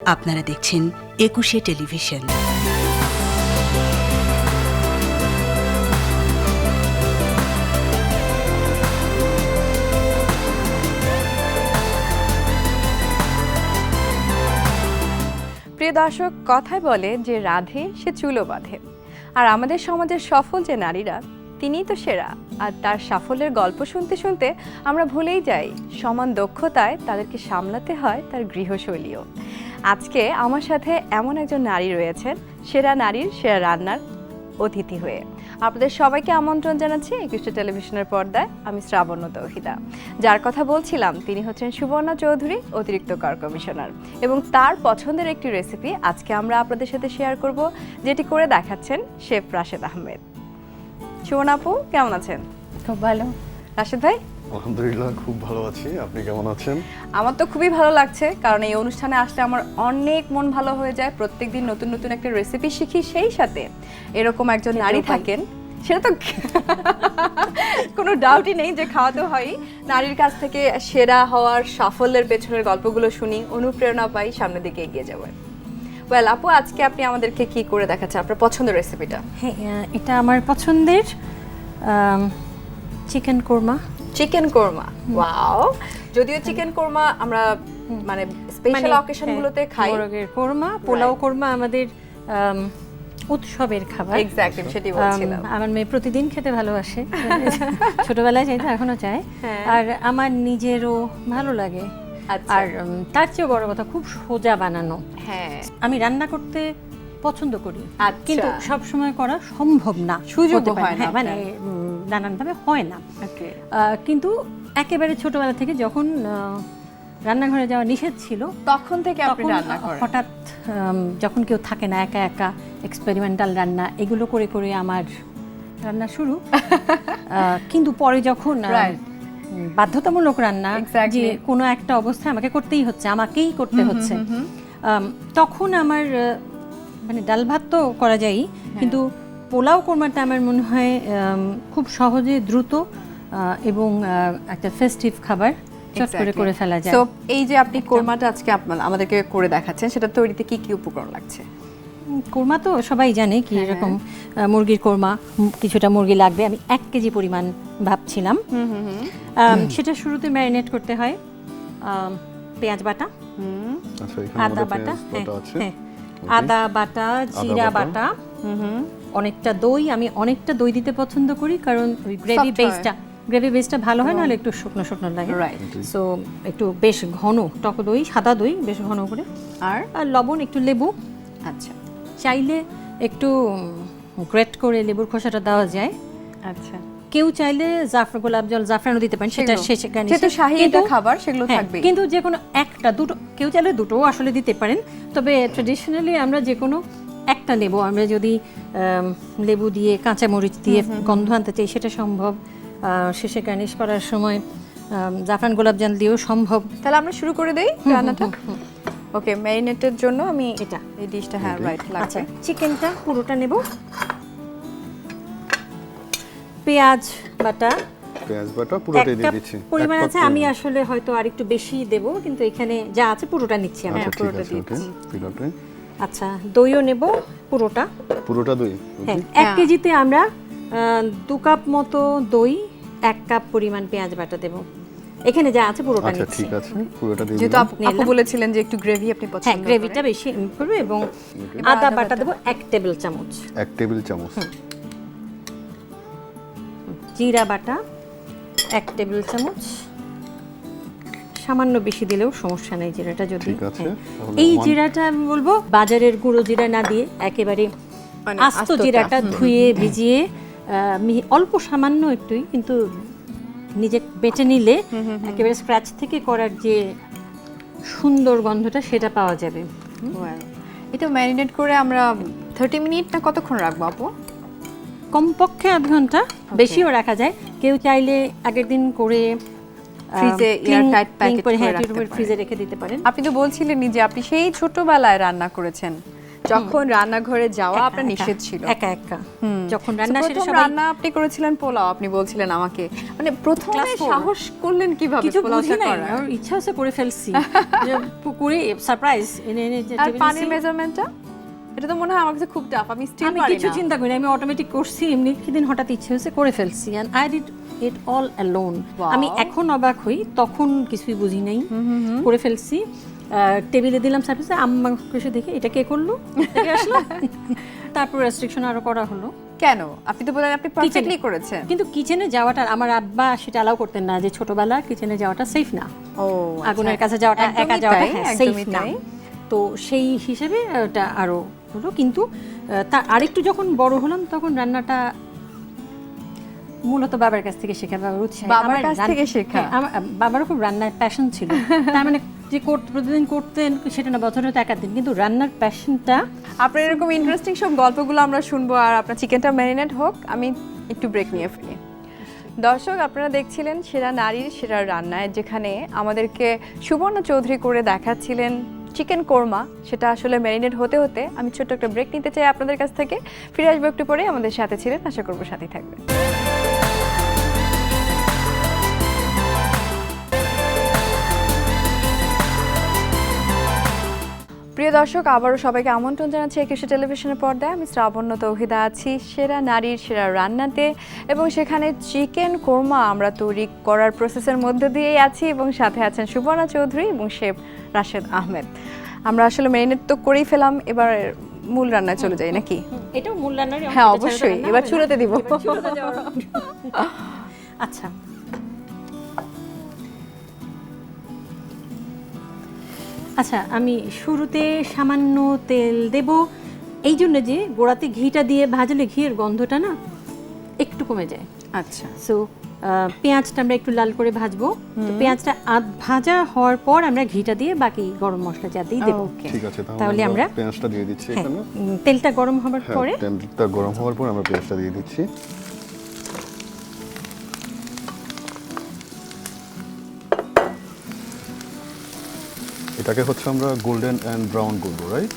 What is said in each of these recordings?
আপনারা দেখছেন একুশে টেলিভিশন। প্রিয় দর্শক, কথায় বলে যে রাধে সে চুলো বাঁধে, আর আমাদের সমাজের সফল যে নারীরা তিনিই তো সেরা। আর তার সাফল্যের গল্প শুনতে শুনতে আমরা ভুলেই যাই সমান দক্ষতায় তাদেরকে সামলাতে হয় তার গৃহশৈলীও। আজকে আমার সাথে এমন একজন নারী রয়েছেন সেরা নারীর সেরা রান্নার অতিথি হয়ে। আপনাদের সবাইকে আমন্ত্রণ জানাচ্ছি একুশে টেলিভিশনের পর্দায়। আমি শ্রাবণ্য তৌহিদা। যার কথা বলছিলাম তিনি হচ্ছেন সুবর্ণা চৌধুরী, অতিরিক্ত কর কমিশনার, এবং তার পছন্দের একটি রেসিপি আজকে আমরা আপনাদের সাথে শেয়ার করব, যেটি করে দেখাচ্ছেন শেফ রাশেদ আহমেদ। সুবর্ণা আপু, কেমন আছেন? খুব ভালো। রাশেদ ভাই? আলহামদুলিল্লাহ, খুব ভালো আছি। আপনি কেমন আছেন? আমার তো খুবই ভালো লাগছে, কারণ এই অনুষ্ঠানে আসলে আমার অনেক মন ভালো হয়ে যায়। প্রত্যেকদিন নতুন নতুন একটা রেসিপি শিখি, সেই সাথে এরকম একজন নারী থাকেন, সেটা তো কোনো ডাউটই নেই যে খাওয়াতে হয়। নারীর কাছ থেকে সেরা হওয়ার সাফল্যের পেছনের গল্পগুলো শুনি, অনুপ্রেরণা পাই, সামনের দিকে এগিয়ে যাবেন। ওয়েল আপু, আজকে আপনি আমাদেরকে কি করে দেখাচ্ছেন আপনার পছন্দের রেসিপিটা? হ্যাঁ, এটা আমার পছন্দের chicken korma. Chicken korma, wow! যদিও চিকেন কোরমা আমরা মানে স্পেশাল অকেশনগুলোতে খাই। মোরগের কোরমা, পোলাও কোরমা আমাদের উৎসবের খাবার। এক্স্যাক্টলি, সেটাই বলছিলাম। আমার মেয়ে প্রতিদিন খেতে ভালোবাসে, ছোটবেলায় চাইতো, এখনো চায়। আর আমার নিজেরও ভালো লাগে। আর তার চেয়ে বড় কথা, খুব সোজা বানানো। হ্যাঁ, আমি রান্না করতে পছন্দ করি, আচ্ছা, কিন্তু সব সময় করা সম্ভব না, সুযোগ হয় না, মানে নানানভাবে হয় না। কিন্তু একেবারে ছোটবেলা থেকে যখন রান্নাঘরে যাওয়া নিষেধ ছিল, তখন থেকে আপনি রান্না করেন? হঠাৎ যখন কেউ থাকে না, একা একা এক্সপেরিমেন্টাল রান্না এগুলো করে করে আমার রান্না শুরু। কিন্তু পরে যখন বাধ্যতামূলক রান্না, যে কোনো একটা অবস্থায় আমাকে করতেই হচ্ছে, আমাকেই করতে হচ্ছে, তখন আমার মানে ডাল ভাত তো করা যায়, কিন্তু পোলাও কোরমাটা আমার মনে হয় খুব সহজে, দ্রুত এবং একটা ফেস্টিভ খাবার চট করে ফেলা যায়। তো এই যে আপনি কোরমাটা আজকে আমাদেরকে করে দেখাচ্ছেন, সেটা তৈরিতে কি কি উপকরণ লাগছে? কোরমা তো সবাই জানে কি এরকম মুরগির কোরমা, কিছুটা মুরগি লাগবে। আমি 1 কেজি পরিমাণ ভাবছিলাম। সেটা শুরুতে ম্যারিনেট করতে হয়। পেঁয়াজ বাটা, আদা বাটা, আদা বাটা, জিরা বাটা, অনেকটা দই। আমি অনেকটা দই দিতে পছন্দ করি, কারণ ওই গ্রেভি বেসটা ভালো হয়, নাহলে একটু শুকনো শুকনো লাগে। সো একটু বেশ ঘন টক দই, সাদা দই বেশ ঘন করে, আর লবণ, একটু লেবু। আচ্ছা, চাইলে একটু গ্রেট করে লেবুর খোসাটা দেওয়া যায়। আচ্ছা, কেউ চাইলে গোলাপ জল, জাফরানও দিতে পারেন, সেটা শেষে গানে, সেটা শাহী একটা খাবার, সেগুলো থাকবে। কিন্তু যে কোনো একটা, দুটো, কেউ চাইলে দুটোও আসলে দিতে পারেন। তবে ট্র্যাডিশনালি আমরা যে কোনো একটা নেব। আমরা যদি লেবু দিয়ে, কাঁচা মরিচ দিয়ে গন্ধ আনতে চাই, সেটা সম্ভব। শেষে গার্নিশ করার সময় জাফরান, গোলাপ জল দিয়েও সম্ভব। তাহলে আমরা শুরু করে দেই রান্নাটা। ওকে, ম্যারিনেটের জন্য আমি এটা এই ডিশটা, হ্যাঁ রাইট, লাগছে। চিকেনটা পুরোটা নেব। পেঁয়াজ বাটা পুরোটাই দিয়ে দিচ্ছি। পরিমাণ আছে, আমি আসলে হয়তো আর একটু বেশি দেব, কিন্তু এখানে যা আছে পুরোটা নিচ্ছি আমি। পুরোটা দিচ্ছি। আচ্ছা, দইও নেব পুরোটা দই। হ্যাঁ, 1 কেজিতে আমরা 2 কাপ মতো দই, 1 কাপ পরিমাণ পেঁয়াজ বাটা দেব। এখানে যা আছে পুরোটা নিচ্ছি। ঠিক আছে, পুরোটা দিয়ে যেহেতু আপু বলেছিলেন যে একটু গ্রেভি আপনি পছন্দ করেন। গ্রেভিটা বেশি করবে। এবং আদা বাটা দেব 1 টেবিল চামচ। 1 টেবিল চামচ। জিরা বাটা 1 টেবিল চামচ। সামান্য বেশি দিলেও সমস্যা নেই জিরাটা, যদি এই জিরাটা আমি বলবো বাজারের গুঁড়ো জিরা না দিয়ে একেবারে আস্ত জিরাটা ধুয়ে ভিজিয়ে অল্প সামান্য একটুই, কিন্তু নিজে বেটে নিলে একেবারে স্ক্র্যাচ থেকে করার যে সুন্দর গন্ধটা, সেটা পাওয়া যাবে। এটা ম্যারিনেট করে আমরা 30 মিনিট না কতক্ষণ রাখবো আপু? কমপক্ষে 1/2 ঘন্টা, বেশিও রাখা যায়। কেউ চাইলে আগের দিন করে ফ্রিজে এয়ারটাইট প্যাকেট করে ফ্রিজে রেখে দিতে পারেন। আপনি তো বলছিলেন যে আপনি সেই ছোটবেলায় রান্না করেছেন, যখন রান্নাঘরে যাওয়া একা আপনার একা, নিষেধ ছিল। একা একা যখন রান্না প্রথম সেটা সবাই রান্না আপনি করেছিলেন পোলাও, আপনি বলছিলেন আমাকে, মানে প্রথমে Class 4 সাহস করলেন কিভাবে কিছু বুঝি পোলাওটা নাই, করার? আর ইচ্ছা হচ্ছে করে ফেলছি যে করে সারপ্রাইজ এনে এনে যে আর টেবিলে পানির দিছি। মেজারমেন্টটা এটা তো মনে হয় আমার কাছে খুব টাফ, আমি স্টিল আমি পারি কিছু না। চিন্তা করি না, আমি অটোমেটিক করছি, এমনি সেদিন হঠাৎ ইচ্ছে হয়েছে করে ফেলছি and I did it all alone. Wow. আমি এখন অবাক হই, তখন কিছুই বুঝি নাই, করে ফেলছি। টেবিলে দিলাম সার্ভিসে, আম্মা এসে দেখে এটা কে করলো, থেকে আসলো। তারপর রেস্ট্রিকশন আরো করা হলো। কেন? আপনি তো বলেন আপনি পারফেক্টলি কিচেনে করেছেন। কিন্তু কিচেনে যাওয়াটা আমার আব্বা সেটা অ্যালাউ করতেন না, যে ছোটবেলা কিচেনে যাওয়াটা সেফ না, ও আগুনের কাছে যাওয়াটা একা যাওয়াটা সেফ একদমই না। তাই। তো সেই হিসেবে ওটা আরো হলো। কিন্তু তার আরেকটু যখন বড় হলাম তখন রান্নাটা মূলত বাবার কাছ থেকে শেখা, বাবার উৎসাহ। বাবার কাছ থেকে শেখা? আমার বাবারও খুব রান্নার প্যাশন ছিল। তার মানে যে প্রতিদিন করতেন সেটা না, বছরে তো একাদিন, কিন্তু রান্নার প্যাশনটা। আপনার এরকম ইন্টারেস্টিং সব গল্পগুলো আমরা শুনবো, আর আপনার চিকেনটা ম্যারিনেট হোক, আমি একটু ব্রেক নিয়ে ফিরি। দর্শক, আপনারা দেখছিলেন সেরা নারীর সেরা রান্নায়, যেখানে আমাদেরকে সুবর্ণ চৌধুরী করে দেখাচ্ছিলেন চিকেন কোরমা। সেটা আসলে ম্যারিনেট হতে হতে আমি ছোট্ট একটা ব্রেক নিতে চাই আপনাদের কাছ থেকে। ফিরে আসবো একটু পরে। আমাদের সাথে ছিলেন, আশা করবো সাথেই থাকবেন। প্রিয় দর্শক, আবারও সবাইকে আমন্ত্রণ জানাচ্ছি একুশে টেলিভিশনের পর্দায়। আমি শ্রাবণ্য তৌহিদা আছি সেরা নারীর সেরা রান্নাতে, এবং সেখানে চিকেন কোরমা আমরা তৈরি করার প্রসেসের মধ্যে দিয়েই আছি, এবং সাথে আছেন সুবর্ণা চৌধুরী এবং শেফ রাশেদ আহমেদ। আমরা আসলে ম্যারিনেট তো করেই fেলাম, এবার মূল রান্নায় চলে যাই নাকি? এটাও মূল রান্নার। হ্যাঁ অবশ্যই, এবার চুলাতে দিব। আচ্ছা, আচ্ছা, আমি শুরুতে সামান্য তেল দেব, এই জন্য যে গোড়াতে ঘিটা দিয়ে ভাজলে ঘিয়ের গন্ধটা না একটু কমে যায়। আচ্ছা, সো পেঁয়াজটা আমরা একটু লাল করে ভাজবো। তো পেঁয়াজটা আধ ভাজা হওয়ার পর আমরা ঘিটা দিয়ে বাকি গরম মশলা যা দিয়ে দেবো। ঠিক আছে, তাহলে আমরা পেঁয়াজটা দিয়ে দিচ্ছি হ্যাঁ, এখানে। তেলটা গরম হওয়ার পরে, তেলটা গরম হওয়ার পর আমরা পেঁয়াজটা দিয়ে দিচ্ছি। এটাকে হচ্ছে আমরা গোল্ডেন এন্ড ব্রাউন করব, রাইট?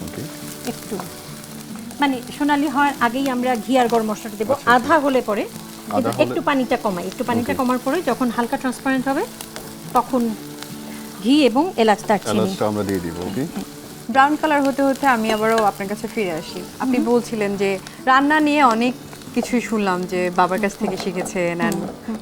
ওকে, একটু মানে সোনালি হওয়ার আগেই আমরা ঘি আর গরম মশলাটা দেবো। আচ্ছা, আধা হলে পরে কিন্তু হলে- একটু পানিটা কমাই, একটু পানিটা Okay. কমার পরে যখন হালকা ট্রান্সপারেন্ট হবে তখন ঘি এবং এলাচ দারচিনি। এলাচটা আমরা দিয়ে দিব। ওকে, ব্রাউন কালার হতে হতে আমি আবারও আপনার কাছে ফিরে আসি। আপনি বলছিলেন যে রান্না নিয়ে অনেক কিছুই শুনলাম, যে বাবার কাছ থেকে শিখেছেন, and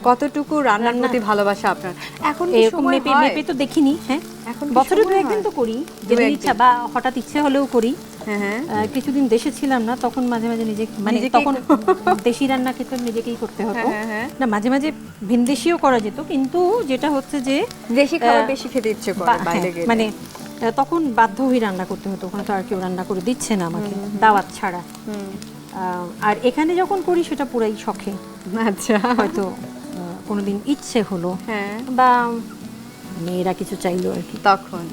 কতটুকু রান্নার প্রতি ভালোবাসা আপনার। এখন কি এরকম সময় মেপে হয়? মেপে তো দেখিনি। হ্যাঁ, এখন কি বছরে দু সময় একদিন হয়? তো করি, দু যেদিন একদিন। ইচ্ছা বা হঠাৎ ইচ্ছে হলেও করি। হ্যাঁ হ্যাঁ, কিছুদিন দেশে ছিলাম না, তখন মাঝে মাঝে নিজে মানে নিজেকেই তখন দেশি রান্না খেতে নিজেকেই করতে হতো। হ্যাঁ, হ্যাঁ। না, মাঝে মাঝে ভিনদেশিও করা যেত, কিন্তু যেটা হচ্ছে যে দেশি খাবার বেশি খেতে ইচ্ছে করে বাইরে গেলে। মানে তখন বাধ্য হয়ে রান্না করতে হতো, ওখানে তো আর কেউ রান্না করে দিচ্ছে না আমাকে দাওয়াত ছাড়া। আর এখানে যখন করি সেটা পুরাই শখে, আচ্ছা, হয়তো কোনোদিন ইচ্ছে হলো হ্যাঁ, বা মেয়েরা কিছু চাইলো আর কি। তখন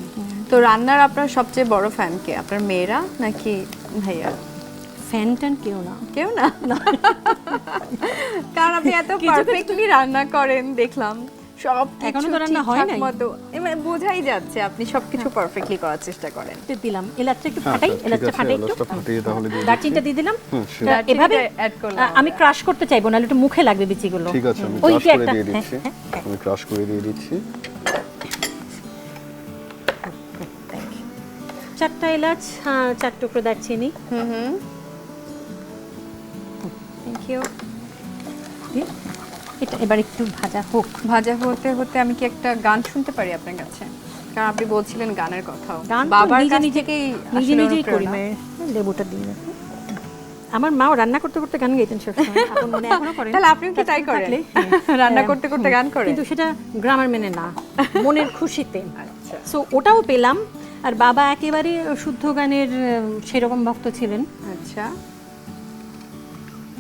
তো রান্নার আপনার সবচেয়ে বড় ফ্যান কে? আপনার মেয়েরা নাকি ভাইয়া? ফ্যান ট্যান কেউ না। কেউ না? কারণ আপনি এত পারফেক্টলি রান্না করেন দেখলাম, সব এখনো তো রান্না হয় নাই। মতো মানে বোঝাই যাচ্ছে আপনি সবকিছু পারফেক্টলি করার চেষ্টা করেন। দিলাম এলাচটা একটু হ্যাঁ, ফাটাই, ঠিক এলাচটা আছে, ফাটাই একটু, এলাচটা ফাটিয়ে তাহলে দিয়ে দিচ্ছি। দারচিনিটা দিয়ে দিলাম। sure. এভাবে অ্যাড করলাম। আমি ক্রাশ করতে চাইবো না, একটু মুখে লাগবে বিচিগুলো। ঠিক আছে, আমি ওই ক্রাশ যে করে একটা- দিয়ে দিচ্ছি। হ্যাঁ, হ্যাঁ, আমি ক্রাশ করে দিয়ে দিচ্ছি। thank you. 4টা এলাচ, 4 টুকরো দারচিনি। Thank you. এটা এবার একটু ভাজা হোক। ভাজা হতে হতে আমি কি একটা গান শুনতে পারি আপনার কাছে? কারণ আপনি বলছিলেন গানের কথাও। গান তো বাবার নিজে কাছ নিজে- থেকেই নিজে আসলে নিজেই করি। অনুপ্রেরণা। লেবুটা দিয়ে রাখি। আমার মাও রান্না করতে করতে গান গাইতেন সবসময়, এখন মনে এখনো করেন। তাহলে আপনিও কি তাই করেন? থাকলে, রান্না করতে করতে গান করেন? কিন্তু সেটা গ্রামার মেনে না, মনের খুশিতে। আচ্ছা, সো ওটাও পেলাম। আর বাবা একেবারে শুদ্ধ গানের সেরকম ভক্ত ছিলেন, আচ্ছা,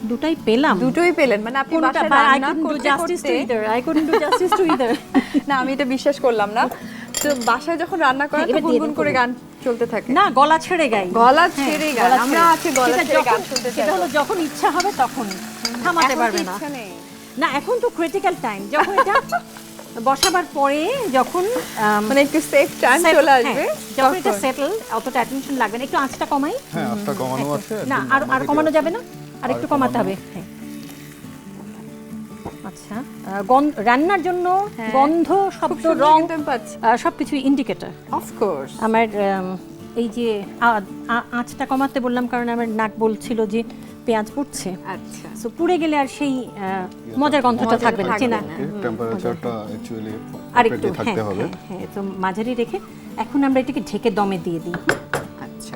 দুটাই পেলাম। দুটোই পেলেন, মানে আপনি কোনটা বাসায় I রান্না couldn't do করতে justice to করতে either. I couldn't do justice to either. না, আমি এটা বিশ্বাস করলাম না। তো বাসায় যখন রান্না করেন এবার দিয়ে গুনগুন দিন করে পুরো। গান চলতে থাকে? না, গলা ছেড়ে গাই। গলা হ্যাঁ, ছেড়ে গান। গলা আমরা ছেড়ে। আছি গলা সেটা ছেড়ে গান যখন- শুনতে সেটা চাই। হলো যখন ইচ্ছা হবে তখন, থামাতে এখন পারবে কি না। ইচ্ছা নেই? না, এখন তো ক্রিটিক্যাল টাইম, যখন এটা বসাবার পরে যখন মানে একটু সেফ টাইম চলে আসবে, যখন এটা সেটল, অতটা অ্যাটেনশন লাগবে না, একটু আঁচটা কমাই। হ্যাঁ, আঁচটা কমানো আছে। না, আর কমানো যাবে না, আর একটু কমাতে হবে। হ্যাঁ, আচ্ছা। রান্নার জন্য গন্ধ, শব্দ, রং সবকিছু ইন্ডিকেটর। অফকোর্স আমার এই যে আঁচটা কমাতে বললাম কারণ আমার নাক বলছিল যে পেঁয়াজ পুড়ছে। আচ্ছা, সো পুড়ে গেলে আর সেই মজার গন্ধটা থাকবে না, চেনা। টেম্পারেচারটা অ্যাকচুয়ালি আর একটু থাকতে হবে। হ্যাঁ, তো মাঝারি রেখে এখন আমরা এটাকে ঢেকে দমে দিয়ে দিই। আচ্ছা,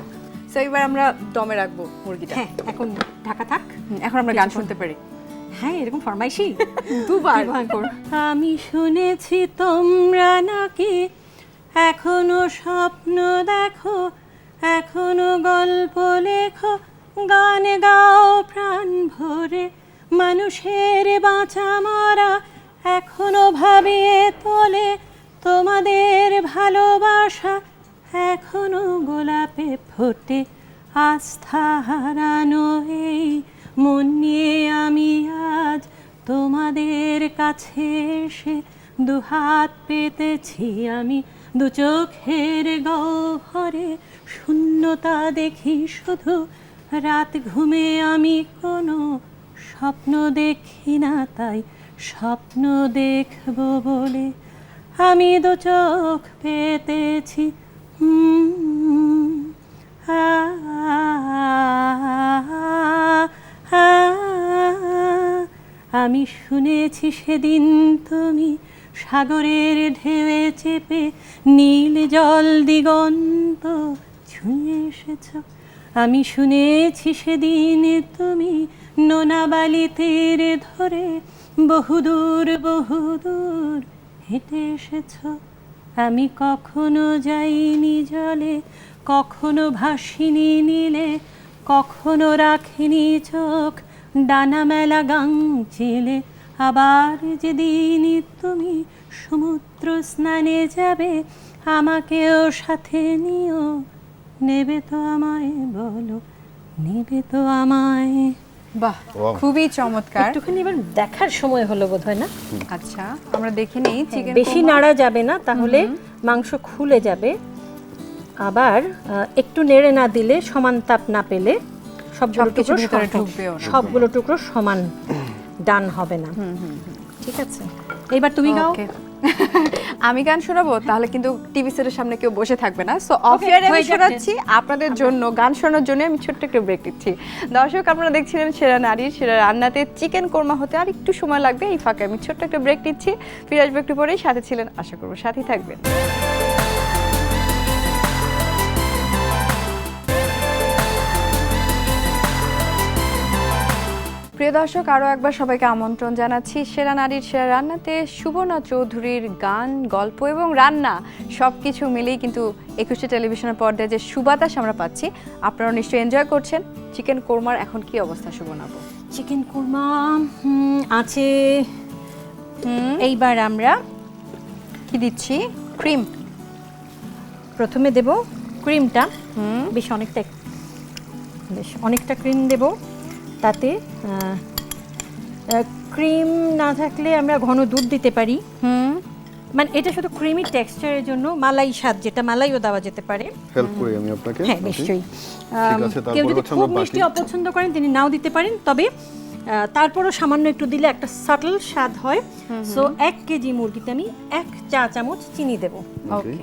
সো এবার আমরা দমে রাখবো মুরগিটা। হ্যাঁ, এখন ঢাকা থাক। এখন আমরা গান শুনতে পারি। হ্যাঁ, এরকম ফরমাইশি দুবার। আমি শুনেছি তোমরা নাকি এখনো স্বপ্ন দেখো, এখনো গল্প লেখো, গান গাও প্রাণ ভরে, মানুষের বাঁচা মরা এখনো ভাবিয়ে তোলে, তোমাদের ভালোবাসা এখনো গোলাপে ফোটে, আস্থা হারানো এই মন নিয়ে আমি আজ তোমাদের কাছে এসে দুহাত পেতেছি আমি, দু চোখের গহ্বরে শূন্যতা দেখি শুধু, রাত ঘুমে আমি কোনো স্বপ্ন দেখি না, তাই স্বপ্ন দেখব বলে আমি দু চোখ পেতেছি। আমি শুনেছি সেদিন তুমি সাগরের ঢেউয়ে চেপে নীল জল দিগন্ত ছুঁয়ে এসেছ, আমি শুনেছি সেদিন তুমি নোনা বালি তীর ধরে বহুদূর বহুদূর হেঁটে এসেছ, আমি কখনো যাইনি জলে, কখনো ভাসিনি নীলে, কখনো রাখিনি চোখ ডানা মেলা গাং চেলে, আবার যেদিন তুমি সমুদ্র স্নানে যাবে আমাকেও সাথে নিও, নেবে তো আমায় বলো, নেবে তো আমায়। বাহ, খুবই চমৎকার। একটুখানি এবার দেখার সময় হলো বোধহয়, না? আচ্ছা, আমরা দেখে নেই। চিকেন বেশি নাড়া যাবে না, তাহলে মাংস খুলে যাবে। আবার একটু নেড়ে না দিলে, সমান তাপ না পেলে সবগুলো টুকরো সমান ডান হবে না। ঠিক আছে, এবার তুমি গাও। আমি গান শোনাবো, তাহলে কিন্তু টিভি সেটের সামনে কেউ বসে থাকবে না। সো অফ এয়ারে আমি শোনাচ্ছি আপনাদের জন্য, গান শোনার জন্য আমি ছোট্ট একটা ব্রেক দিচ্ছি। দর্শক, আপনারা দেখছিলেন সেরা নারীর সেরা রান্নাতে চিকেন কোরমা হতে আর একটু সময় লাগবে। এই ফাঁকে আমি ছোট্ট একটা ব্রেক নিচ্ছি, ফিরে আসবো একটু পরেই। সাথে ছিলেন, আশা করবো সাথেই থাকবেন। প্রিয় দর্শক, আরও একবার সবাইকে আমন্ত্রণ জানাচ্ছি সেরা নারীর সেরা রান্নাতে। সুবর্ণা চৌধুরীর গান, গল্প এবং রান্না সব কিছু মিলেই কিন্তু একুশে টেলিভিশনের পর্দায় যে সুবাতাস আমরা পাচ্ছি, আপনারা নিশ্চয়ই এনজয় করছেন। চিকেন কোরমার এখন কি অবস্থা সুবর্ণাবু? চিকেন কোরমা আছে। এইবার আমরা কি দিচ্ছি? ক্রিম। প্রথমে দেব ক্রিমটা, বেশ অনেকটা ক্রিম দেব। তাতে ক্রিম না থাকলে আমরা ঘন দুধ দিতে পারি। মানে এটা শুধু ক্রিমি টেক্সচারের জন্য, মালাই স্বাদ যেটা, মালাইও দেওয়া যেতে পারে। হেল্প করি আমি আপনাকে। হ্যাঁ, নিশ্চয়ই। ঠিক আছে, কেউ তারপর যদি হচ্ছে খুব আমরা মিষ্টি অপছন্দ করেন তিনি নাও দিতে পারেন, তবে তারপরও সামান্য একটু দিলে একটা সাটল স্বাদ হয়। সো 1 কেজি মুরগিতে আমি 1 চা চামচ চিনি দেব। ওকে,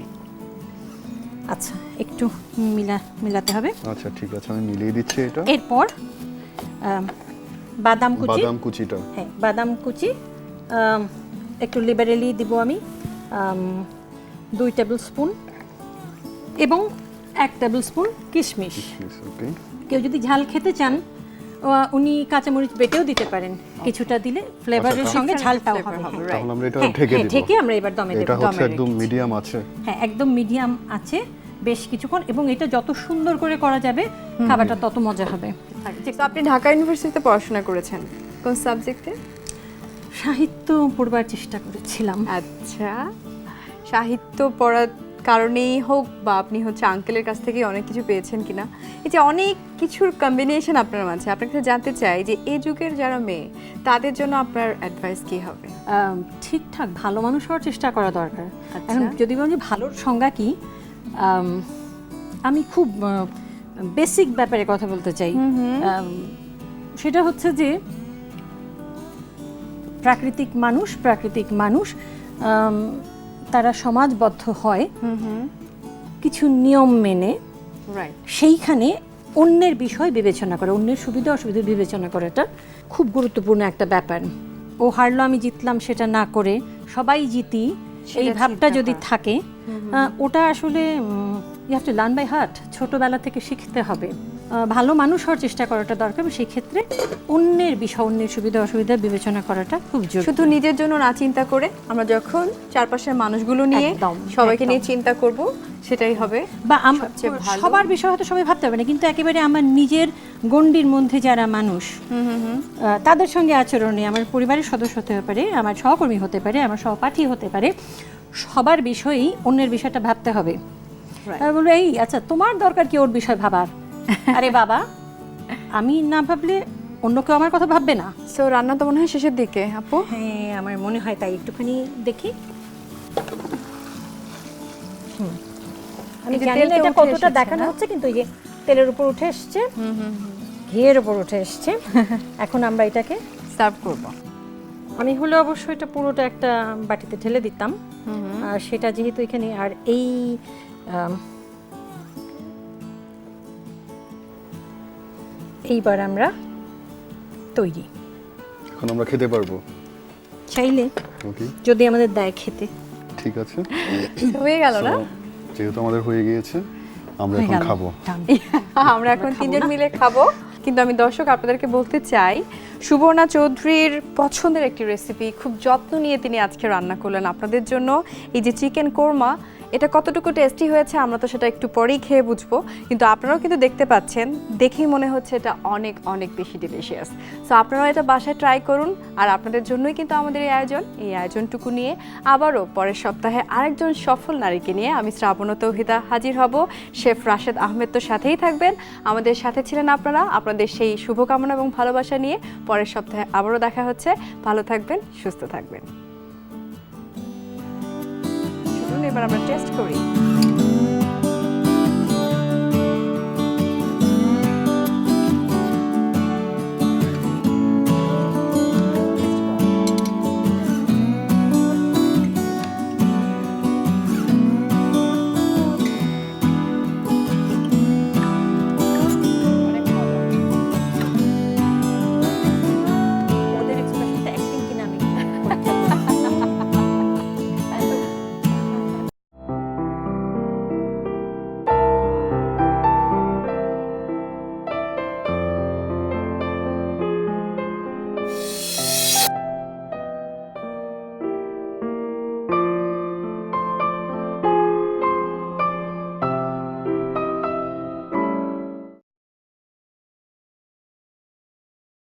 আচ্ছা, একটু মিলাতে হবে। আচ্ছা, ঠিক আছে, আমি মিলিয়ে দিচ্ছি এটা। এরপর বাদাম কুচিটা, হ্যাঁ, বাদাম কুচি একটু লিবারেলি দিব আমি, 2 টেবিল স্পুন, এবং 1 টেবিল স্পুন কিশমিশ। ওকে, কেউ যদি ঝাল খেতে চান উনি কাঁচামরিচ বেটেও দিতে পারেন, কিছুটা দিলে ফ্লেভারের সঙ্গে ঝালটাও হবে। তাহলে আমরা এটা ঢেকে দিব। ঢেকে আমরা এবার দমে দেব। এটা হচ্ছে একদম মিডিয়াম আছে। হ্যাঁ, একদম মিডিয়াম আছে বেশ কিছুক্ষণ, এবং এটা যত সুন্দর করে করা যাবে খাবারটা তত মজা হবে। তো আপনি ঢাকা ইউনিভার্সিটিতে পড়াশোনা করেছেন, কোন সাবজেক্টে? সাহিত্য পড়বার চেষ্টা করেছিলাম। আচ্ছা, সাহিত্য পড়া কারণেই হোক বা আপনি হচ্ছে আঙ্কেলের কাছ থেকে অনেক কিছু পেয়েছেন কিনা, এই যে অনেক কিছুর কম্বিনেশন আপনার মাঝে, আপনার কাছে জানতে চাই যে এই যুগের যারা মেয়ে তাদের জন্য আপনার অ্যাডভাইস কি হবে? ঠিকঠাক ভালো মানুষ হওয়ার চেষ্টা করা দরকার। আচ্ছা। এখন যদি বলি ভালোর সংজ্ঞা কি, আমি খুব বেসিক ব্যাপারে কথা বলতে চাই। সেটা হচ্ছে যে প্রাকৃতিক মানুষ তারা সমাজবদ্ধ হয় কিছু নিয়ম মেনে, সেইখানে অন্যের বিষয় বিবেচনা করে, অন্যের সুবিধা অসুবিধা বিবেচনা করাটা খুব গুরুত্বপূর্ণ একটা ব্যাপার। ও হারলো আমি জিতলাম সেটা না করে সবাই জিতি এই ভাবটা যদি থাকে, ওটা আসলে you have to learn by heart, ছোটবেলা থেকে শিখতে হবে। ভালো মানুষ হওয়ার চেষ্টা করাটা দরকার, সেই ক্ষেত্রে অন্যের বিষয় অন্যের সুবিধা অসুবিধা বিবেচনা করাটা খুব জরুরি। শুধু নিজের জন্য না চিন্তা করে আমরা যখন চারপাশের মানুষগুলো নিয়ে সবাইকে নিয়ে চিন্তা করব, সেটাই হবে। বা সবার বিষয় হয়তো সবাই ভাবতে হবে না, কিন্তু একেবারে আমার নিজের গণ্ডির মধ্যে যারা মানুষ তাদের সঙ্গে আচরণে আমার পরিবারের সদস্য হতে পারে, আমার সহকর্মী হতে পারে, আমার সহপাঠী হতে পারে, সবার বিষয়েই অন্যের বিষয়টা ভাবতে হবে। বলবো এই আচ্ছা তোমার দরকার কি ওর বিষয় ভাবার? আরে বাবা, আমি না ভাবলে অন্য কেউ আমার কথা ভাববে না। সো রান্না তো মনে হয় শেষের দিকে আপু। হ্যাঁ আমার মনে হয় তাই, একটুখানি দেখি। আমি জানি না এটা কতটা দেখানো হচ্ছে, কিন্তু এই যে তেলের উপর উঠে এসছে, ঘিয়ের উপর উঠে এসছে। এখন আমরা এটাকে সার্ভ করব। আমি হলে অবশ্যই এটা পুরোটা একটা বাটিতে ঢেলে দিতাম, আর সেটা যেহেতু এখানে, আর এইবার আমরা তৈরি। এখন আমরা খেতে পারবো চাইলে, যদি আমাদের দেয় খেতে। ঠিক আছে, হয়ে গেল না? যেহেতু আমাদের হয়ে গিয়েছে, আমরা এখন খাবো। আমরা এখন তিনজন মিলে খাবো। কিন্তু আমি দর্শক আপনাদেরকে বলতে চাই, সুবর্ণা চৌধুরীর পছন্দের একটি রেসিপি খুব যত্ন নিয়ে তিনি আজকে রান্না করলেন আপনাদের জন্য। এই যে চিকেন কোরমা, এটা কতটুকু টেস্টি হয়েছে আমরা তো সেটা একটু পরেই খেয়ে বুঝবো, কিন্তু আপনারাও কিন্তু দেখতে পাচ্ছেন, দেখেই মনে হচ্ছে এটা অনেক অনেক বেশি ডিলিশিয়াস। সো আপনারাও এটা বাসায় ট্রাই করুন। আর আপনাদের জন্যই কিন্তু আমাদের এই আয়োজনটুকু নিয়ে আবারও পরের সপ্তাহে আরেকজন সফল নারীকে নিয়ে আমি শ্রাবণো তৌহিদা হাজির হব। শেফ রাশেদ আহমেদ তো সাথেই থাকবেন, আমাদের সাথে ছিলেন আপনারা। আপনাদের সেই শুভকামনা এবং ভালোবাসা নিয়ে পরের সপ্তাহে আবারও দেখা হচ্ছে। ভালো থাকবেন, সুস্থ থাকবেন। এবার আমরা টেস্ট করি।